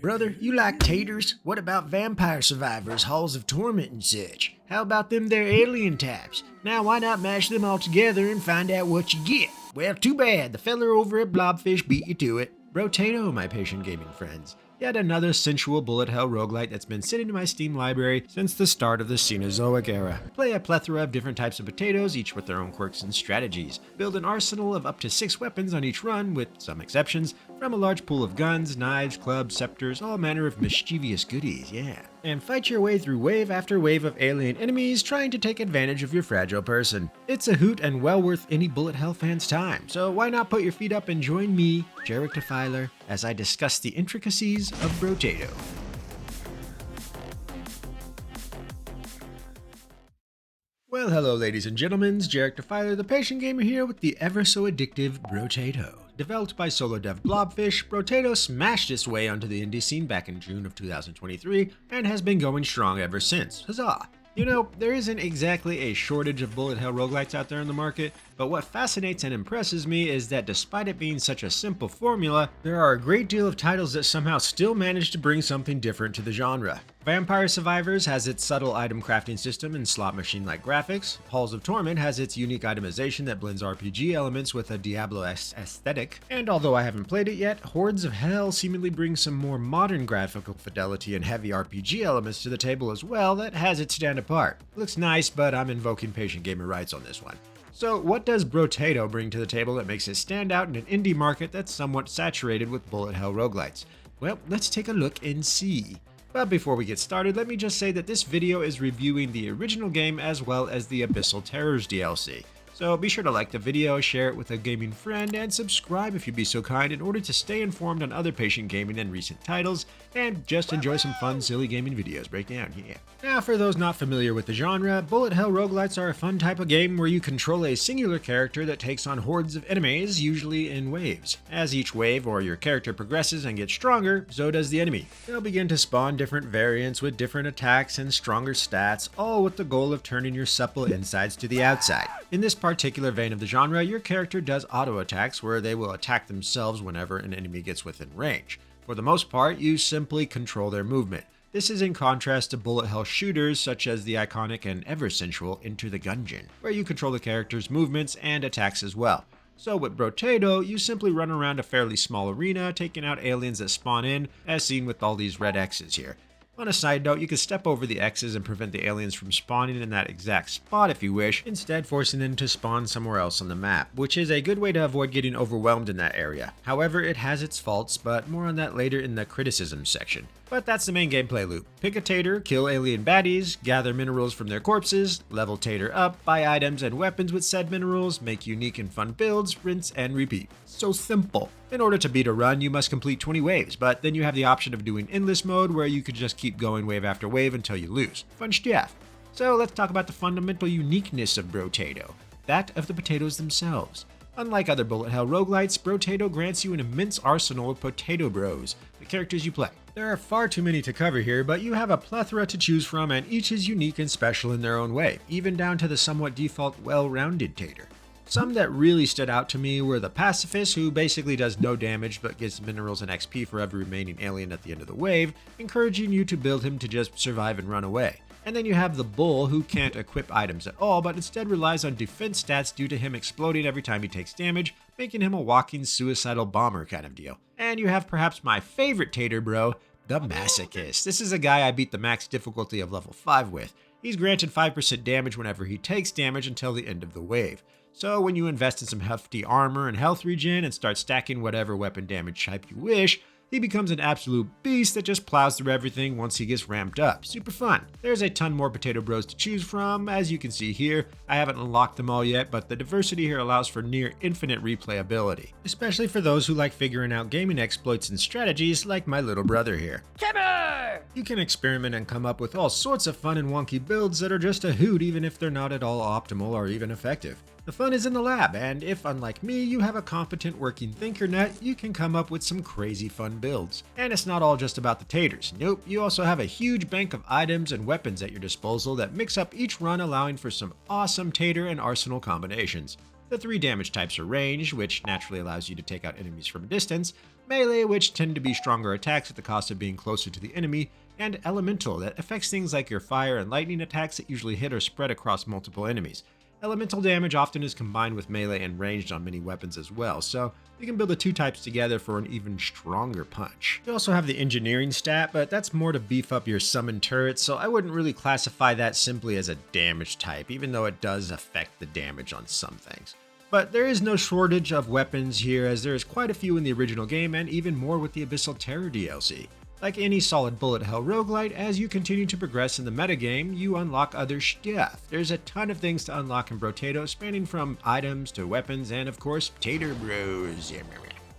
Brother, you like taters? What about vampire survivors, halls of torment and such? How about them there alien types? Now why not mash them all together and find out what you get? Well, too bad, the fella over at Blobfish beat you to it. Brotato, my patient gaming friends. Yet another sensual bullet hell roguelite that's been sitting in my Steam library since the start of the Cenozoic era. Play a plethora of different types of potatoes, each with their own quirks and strategies. Build an arsenal of up to 6 weapons on each run, with some exceptions, from a large pool of guns, knives, clubs, scepters, all manner of mischievous goodies, yeah. And fight your way through wave after wave of alien enemies trying to take advantage of your fragile person. It's a hoot and well worth any bullet hell fan's time, so why not put your feet up and join me, Jarek Defiler, as I discuss the intricacies of Brotato. Well, hello ladies and gentlemen, Jarek Defiler, the patient gamer here with the ever so addictive Brotato. Developed by solo dev Blobfish, Brotato smashed its way onto the indie scene back in June of 2023 and has been going strong ever since. Huzzah! You know, there isn't exactly a shortage of bullet hell roguelites out there in the market, but what fascinates and impresses me is that despite it being such a simple formula, there are a great deal of titles that somehow still manage to bring something different to the genre. Vampire Survivors has its subtle item crafting system and slot machine-like graphics. Halls of Torment has its unique itemization that blends RPG elements with a Diablo-esque aesthetic. And although I haven't played it yet, Hordes of Hell seemingly brings some more modern graphical fidelity and heavy RPG elements to the table as well that has it stand apart. Looks nice, but I'm invoking patient gamer rights on this one. So what does Brotato bring to the table that makes it stand out in an indie market that's somewhat saturated with bullet hell roguelites? Well, let's take a look and see. But before we get started, let me just say that this video is reviewing the original game as well as the Abyssal Terrors DLC. So be sure to like the video, share it with a gaming friend, and subscribe if you'd be so kind in order to stay informed on other patient gaming and recent titles, and just enjoy some fun, silly gaming videos breakdown, yeah. Now, for those not familiar with the genre, bullet hell roguelites are a fun type of game where you control a singular character that takes on hordes of enemies, usually in waves. As each wave or your character progresses and gets stronger, so does the enemy. They'll begin to spawn different variants with different attacks and stronger stats, all with the goal of turning your supple insides to the outside. In this particular vein of the genre, your character does auto attacks where they will attack themselves whenever an enemy gets within range. For the most part, you simply control their movement. This is in contrast to bullet hell shooters such as the iconic and ever sensual Enter the Gungeon, where you control the character's movements and attacks as well. So with Brotato, you simply run around a fairly small arena, taking out aliens that spawn in, as seen with all these red X's here. On a side note, you can step over the X's and prevent the aliens from spawning in that exact spot if you wish, instead forcing them to spawn somewhere else on the map, which is a good way to avoid getting overwhelmed in that area. However, it has its faults, but more on that later in the criticism section. But that's the main gameplay loop. Pick a tater, kill alien baddies, gather minerals from their corpses, level tater up, buy items and weapons with said minerals, make unique and fun builds, rinse and repeat. So simple. In order to beat a run, you must complete 20 waves, but then you have the option of doing endless mode where you could just keep going wave after wave until you lose. Fun stuff. So let's talk about the fundamental uniqueness of Brotato, that of the potatoes themselves. Unlike other bullet hell roguelites, Brotato grants you an immense arsenal of potato bros, the characters you play. There are far too many to cover here, but you have a plethora to choose from and each is unique and special in their own way, even down to the somewhat default well-rounded tater. Some that really stood out to me were the pacifist, who basically does no damage but gets minerals and XP for every remaining alien at the end of the wave, encouraging you to build him to just survive and run away. And then you have the bull, who can't equip items at all, but instead relies on defense stats due to him exploding every time he takes damage, making him a walking suicidal bomber kind of deal. And you have perhaps my favorite tater bro, the masochist. This is a guy I beat the max difficulty of level 5 with. He's granted 5% damage whenever he takes damage until the end of the wave. So when you invest in some hefty armor and health regen and start stacking whatever weapon damage type you wish, he becomes an absolute beast that just plows through everything once he gets ramped up. Super fun. There's a ton more potato bros to choose from, as you can see here. I haven't unlocked them all yet, but the diversity here allows for near infinite replayability, especially for those who like figuring out gaming exploits and strategies like my little brother here. Timber! You can experiment and come up with all sorts of fun and wonky builds that are just a hoot even if they're not at all optimal or even effective. The fun is in the lab, and if, unlike me, you have a competent working thinker net, you can come up with some crazy fun builds. And it's not all just about the taters. Nope, you also have a huge bank of items and weapons at your disposal that mix up each run, allowing for some awesome tater and arsenal combinations. The 3 damage types are range, which naturally allows you to take out enemies from a distance, melee, which tend to be stronger attacks at the cost of being closer to the enemy, and elemental, that affects things like your fire and lightning attacks that usually hit or spread across multiple enemies. Elemental damage often is combined with melee and ranged on many weapons as well, so you can build the two types together for an even stronger punch. You also have the engineering stat, but that's more to beef up your summon turrets, so I wouldn't really classify that simply as a damage type, even though it does affect the damage on some things. But there is no shortage of weapons here, as there is quite a few in the original game and even more with the Abyssal Terror DLC. Like any solid bullet hell roguelite, as you continue to progress in the metagame, you unlock other stuff. There's a ton of things to unlock in Brotato, spanning from items to weapons and of course, tater bros.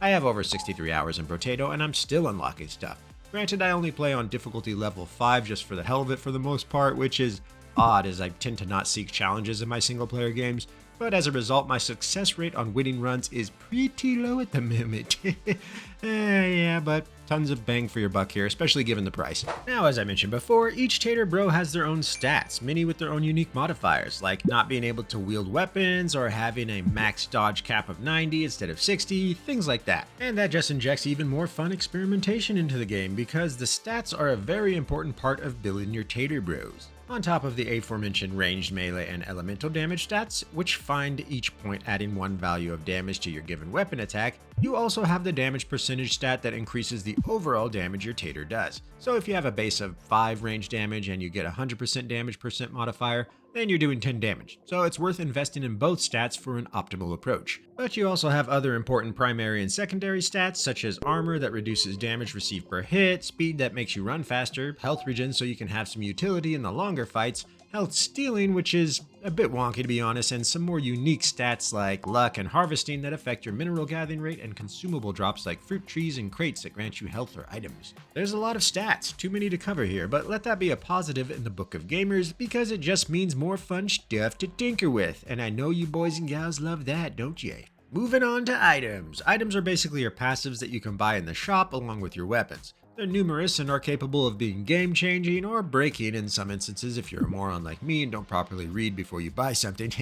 I have over 63 hours in Brotato and I'm still unlocking stuff. Granted, I only play on difficulty level 5 just for the hell of it for the most part, which is odd as I tend to not seek challenges in my single player games. But as a result, my success rate on winning runs is pretty low at the moment. Yeah, but tons of bang for your buck here, especially given the price. Now, as I mentioned before, each tater bro has their own stats, many with their own unique modifiers, like not being able to wield weapons or having a max dodge cap of 90 instead of 60, things like that. And that just injects even more fun experimentation into the game, because the stats are a very important part of building your tater bros. On top of the aforementioned ranged, melee, and elemental damage stats, which find each point adding one value of damage to your given weapon attack, you also have the damage percentage stat that increases the overall damage your tater does. So if you have a base of 5 range damage and you get 100% damage percent modifier, then you're doing 10 damage. So it's worth investing in both stats for an optimal approach. But you also have other important primary and secondary stats, such as armor that reduces damage received per hit, speed that makes you run faster, health regen so you can have some utility in the longer fights, health stealing, which is a bit wonky to be honest, and some more unique stats like luck and harvesting that affect your mineral gathering rate, and consumable drops like fruit trees and crates that grant you health or items. There's a lot of stats, too many to cover here, but let that be a positive in the book of gamers, because it just means more fun stuff to tinker with, and I know you boys and gals love that, don't you? Moving on to items. Items are basically your passives that you can buy in the shop along with your weapons. They're numerous and are capable of being game-changing or breaking in some instances if you're a moron like me and don't properly read before you buy something.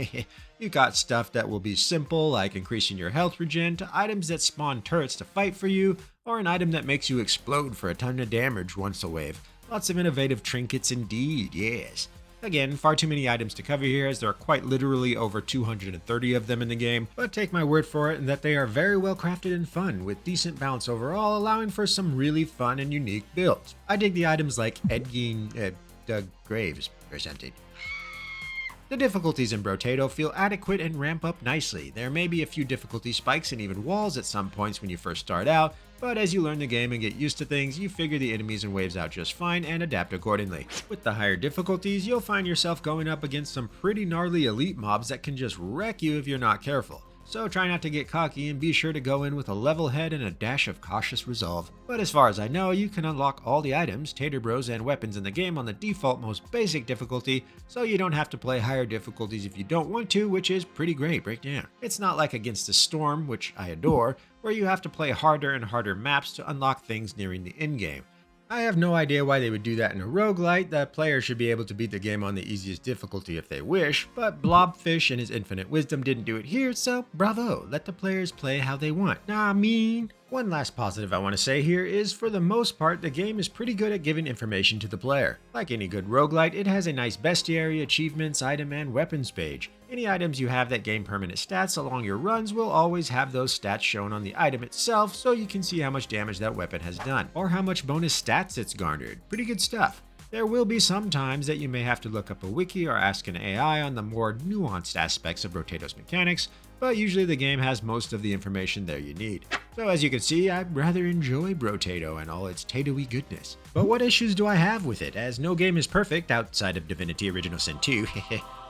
You got stuff that will be simple, like increasing your health regen, to items that spawn turrets to fight for you, or an item that makes you explode for a ton of damage once a wave. Lots of innovative trinkets indeed, yes. Again, far too many items to cover here, as there are quite literally over 230 of them in the game, but take my word for it in that they are very well crafted and fun, with decent balance overall, allowing for some really fun and unique builds. I dig the items like dug graves or something. The difficulties in Brotato feel adequate and ramp up nicely. There may be a few difficulty spikes and even walls at some points when you first start out, but as you learn the game and get used to things, you figure the enemies and waves out just fine and adapt accordingly. With the higher difficulties, you'll find yourself going up against some pretty gnarly elite mobs that can just wreck you if you're not careful. So try not to get cocky and be sure to go in with a level head and a dash of cautious resolve. But as far as I know, you can unlock all the items, tater bros, and weapons in the game on the default most basic difficulty, so you don't have to play higher difficulties if you don't want to, which is pretty great breakdown. It's not like Against the Storm, which I adore, where you have to play harder and harder maps to unlock things nearing the endgame. I have no idea why they would do that in a roguelite. The player should be able to beat the game on the easiest difficulty if they wish, but Blobfish in his infinite wisdom didn't do it here, so bravo, let the players play how they want. Nah, I mean. One last positive I want to say here is, for the most part, the game is pretty good at giving information to the player. Like any good roguelite, it has a nice bestiary, achievements, item, and weapons page. Any items you have that gain permanent stats along your runs will always have those stats shown on the item itself, so you can see how much damage that weapon has done, or how much bonus stats it's garnered. Pretty good stuff. There will be some times that you may have to look up a wiki or ask an AI on the more nuanced aspects of Brotato's mechanics, but usually the game has most of the information there you need. So as you can see, I rather enjoy Brotato and all its tato-y goodness. But what issues do I have with it, as no game is perfect outside of Divinity Original Sin 2?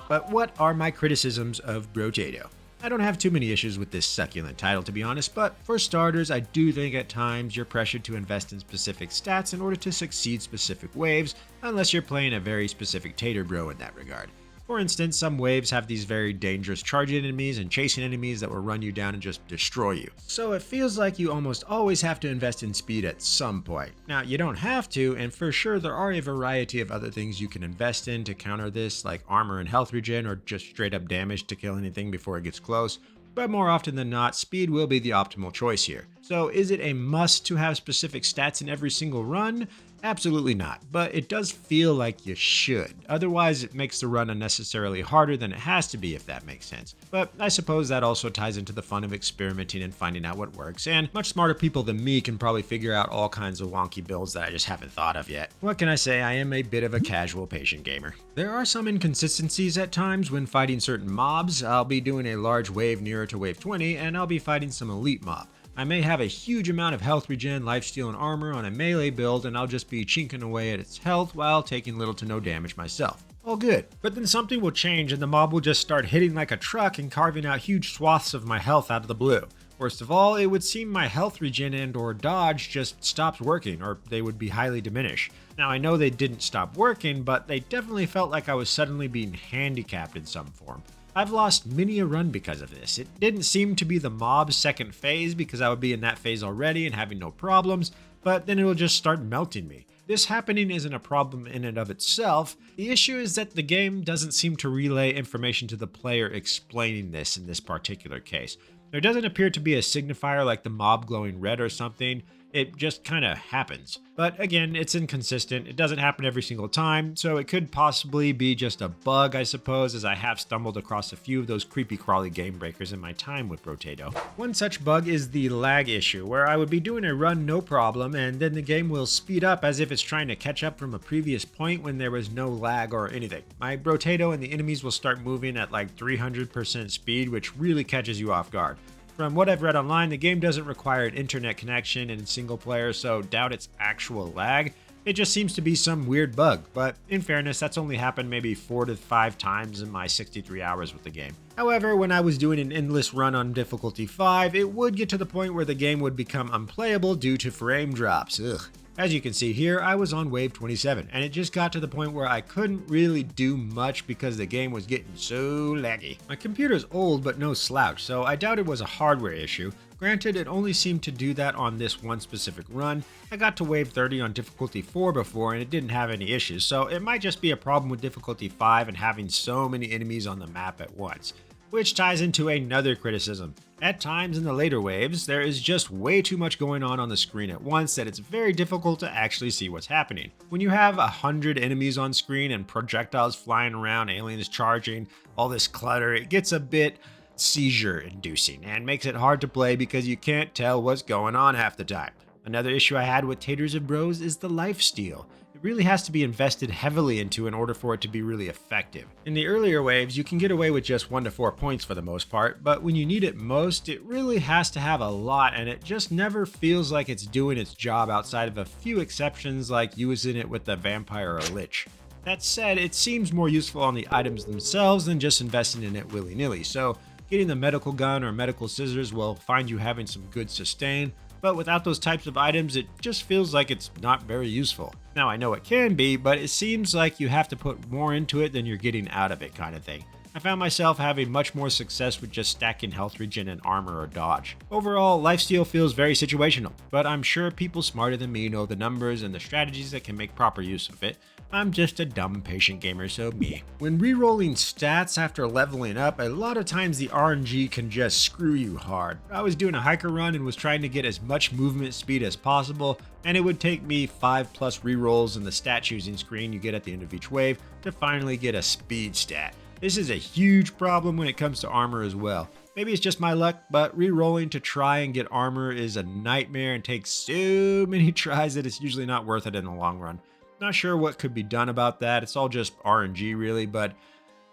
But what are my criticisms of Brotato? I don't have too many issues with this succulent title, to be honest, but for starters, I do think at times you're pressured to invest in specific stats in order to succeed specific waves, unless you're playing a very specific tater bro in that regard. For instance, some waves have these very dangerous charging enemies and chasing enemies that will run you down and just destroy you. So it feels like you almost always have to invest in speed at some point. Now, you don't have to, and for sure there are a variety of other things you can invest in to counter this, like armor and health regen, or just straight up damage to kill anything before it gets close, but more often than not, speed will be the optimal choice here. So is it a must to have specific stats in every single run? Absolutely not, but it does feel like you should. Otherwise, it makes the run unnecessarily harder than it has to be, if that makes sense. But I suppose that also ties into the fun of experimenting and finding out what works, and much smarter people than me can probably figure out all kinds of wonky builds that I just haven't thought of yet. What can I say? I am a bit of a casual patient gamer. There are some inconsistencies at times when fighting certain mobs. I'll be doing a large wave nearer to wave 20, and I'll be fighting some elite mob. I may have a huge amount of health regen, lifesteal, and armor on a melee build, and I'll just be chinking away at its health while taking little to no damage myself. All good. But then something will change and the mob will just start hitting like a truck and carving out huge swaths of my health out of the blue. Worst of all, it would seem my health regen and or dodge just stops working, or they would be highly diminished. Now I know they didn't stop working, but they definitely felt like I was suddenly being handicapped in some form. I've lost many a run because of this. It didn't seem to be the mob's second phase because I would be in that phase already and having no problems, but then it'll just start melting me. This happening isn't a problem in and of itself. The issue is that the game doesn't seem to relay information to the player explaining this in this particular case. There doesn't appear to be a signifier like the mob glowing red or something. It just kind of happens. But again, it's inconsistent. It doesn't happen every single time, so it could possibly be just a bug, I suppose, as I have stumbled across a few of those creepy crawly game breakers in my time with Brotato. One such bug is the lag issue, where I would be doing a run no problem, and then the game will speed up as if it's trying to catch up from a previous point when there was no lag or anything. My Brotato and the enemies will start moving at like 300% speed, which really catches you off guard. From what I've read online, the game doesn't require an internet connection in single player, so doubt it's actual lag. It just seems to be some weird bug, but in fairness, that's only happened maybe 4 to 5 times in my 63 hours with the game. However, when I was doing an endless run on difficulty 5, it would get to the point where the game would become unplayable due to frame drops. Ugh. As you can see here, I was on wave 27, and it just got to the point where I couldn't really do much because the game was getting so laggy. My computer's old but no slouch, so I doubt it was a hardware issue. Granted, it only seemed to do that on this one specific run. I got to wave 30 on difficulty 4 before and it didn't have any issues, so it might just be a problem with difficulty 5 and having so many enemies on the map at once. Which ties into another criticism. At times in the later waves, there is just way too much going on the screen at once that it's very difficult to actually see what's happening. When you have 100 enemies on screen and projectiles flying around, aliens charging, all this clutter, it gets a bit seizure-inducing and makes it hard to play because you can't tell what's going on half the time. Another issue I had with Taters and Bros is the lifesteal. It really has to be invested heavily into in order for it to be really effective. In the earlier waves, you can get away with just 1 to 4 points for the most part, but when you need it most, it really has to have a lot, and it just never feels like it's doing its job outside of a few exceptions like using it with the vampire or lich. That said, it seems more useful on the items themselves than just investing in it willy-nilly, so getting the medical gun or medical scissors will find you having some good sustain, but without those types of items, it just feels like it's not very useful. Now, I know it can be, but it seems like you have to put more into it than you're getting out of it kind of thing. I found myself having much more success with just stacking health regen and armor or dodge. Overall, lifesteal feels very situational, but I'm sure people smarter than me know the numbers and the strategies that can make proper use of it. I'm just a dumb patient gamer, so me. When re-rolling stats after leveling up, a lot of times the RNG can just screw you hard. I was doing a hiker run and was trying to get as much movement speed as possible, and it would take me 5+ re-rolls in the stat choosing screen you get at the end of each wave to finally get a speed stat. This is a huge problem when it comes to armor as well. Maybe it's just my luck, but re-rolling to try and get armor is a nightmare and takes so many tries that it's usually not worth it in the long run. Not sure what could be done about that. It's all just RNG really, but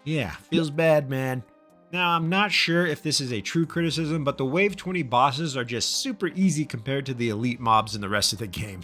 yeah, feels bad, man. Now, I'm not sure if this is a true criticism, but the Wave 20 bosses are just super easy compared to the elite mobs in the rest of the game.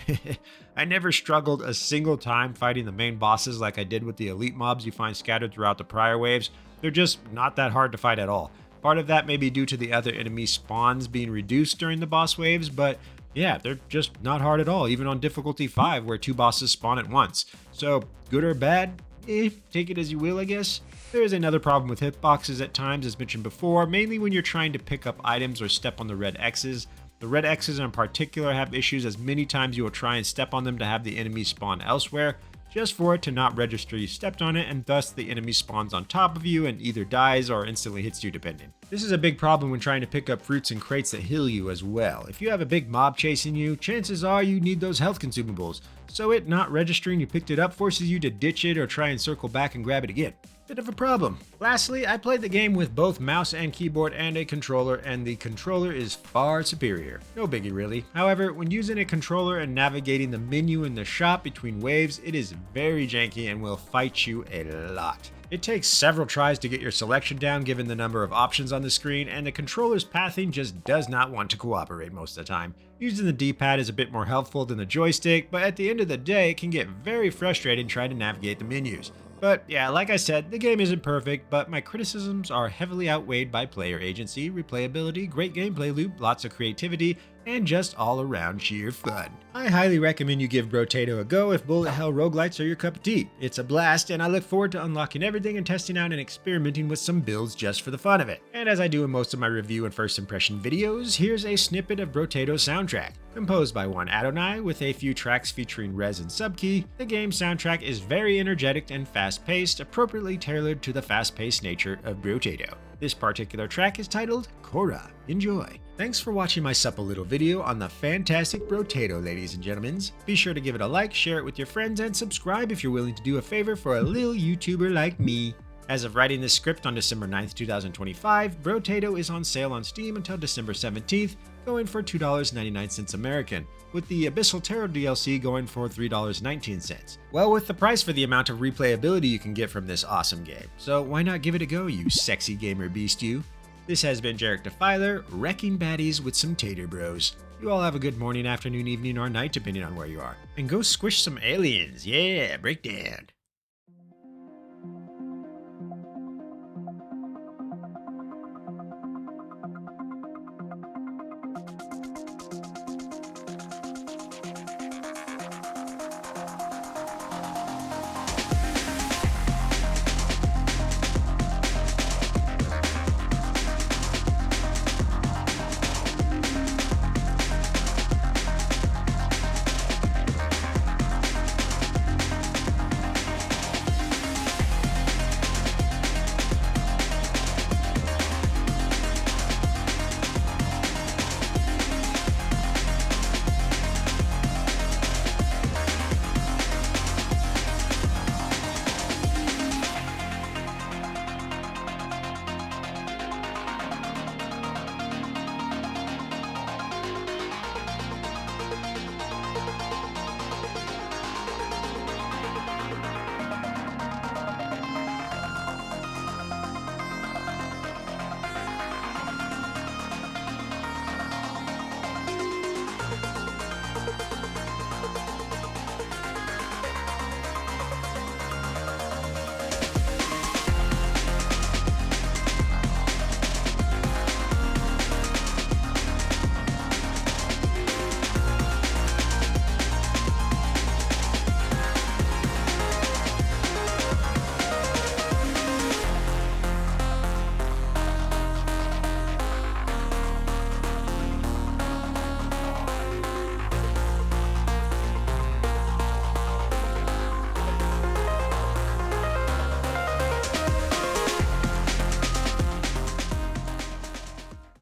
I never struggled a single time fighting the main bosses like I did with the elite mobs you find scattered throughout the prior waves. They're just not that hard to fight at all. Part of that may be due to the other enemy spawns being reduced during the boss waves, but yeah, they're just not hard at all, even on difficulty 5 where 2 bosses spawn at once. So, good or bad? Take it as you will, I guess. There is another problem with hitboxes at times, as mentioned before, mainly when you're trying to pick up items or step on the red X's. The red X's in particular have issues as many times you will try and step on them to have the enemy spawn elsewhere, just for it to not register you stepped on it, and thus the enemy spawns on top of you and either dies or instantly hits you depending. This is a big problem when trying to pick up fruits and crates that heal you as well. If you have a big mob chasing you, chances are you need those health consumables, so it not registering you picked it up forces you to ditch it or try and circle back and grab it again. Bit of a problem. Lastly, I played the game with both mouse and keyboard and a controller, and the controller is far superior. No biggie really. However, when using a controller and navigating the menu in the shop between waves, it is very janky and will fight you a lot. It takes several tries to get your selection down given the number of options on the screen, and the controller's pathing just does not want to cooperate most of the time. Using the D-pad is a bit more helpful than the joystick, but at the end of the day, it can get very frustrating trying to navigate the menus. But yeah, like I said, the game isn't perfect, but my criticisms are heavily outweighed by player agency, replayability, great gameplay loop, lots of creativity, and just all around sheer fun. I highly recommend you give Brotato a go if bullet hell roguelites are your cup of tea. It's a blast, and I look forward to unlocking everything and testing out and experimenting with some builds just for the fun of it. And as I do in most of my review and first impression videos, here's a snippet of Brotato's soundtrack. Composed by one Adonai, with a few tracks featuring res and subkey, the game's soundtrack is very energetic and fast-paced, appropriately tailored to the fast-paced nature of Brotato. This particular track is titled Kora. Enjoy! Thanks for watching my supple little video on the fantastic Brotato, ladies and gentlemen. Be sure to give it a like, share it with your friends, and subscribe if you're willing to do a favor for a little YouTuber like me. As of writing this script on December 9th, 2025, Brotato is on sale on Steam until December 17th, going for $2.99 American, with the Abyssal Terrors DLC going for $3.19. Well, with the price for the amount of replayability you can get from this awesome game, so why not give it a go, you sexy gamer beast you? This has been Jarek Defiler, wrecking baddies with some tater bros. You all have a good morning, afternoon, evening, or night, depending on where you are. And go squish some aliens, yeah, breakdown.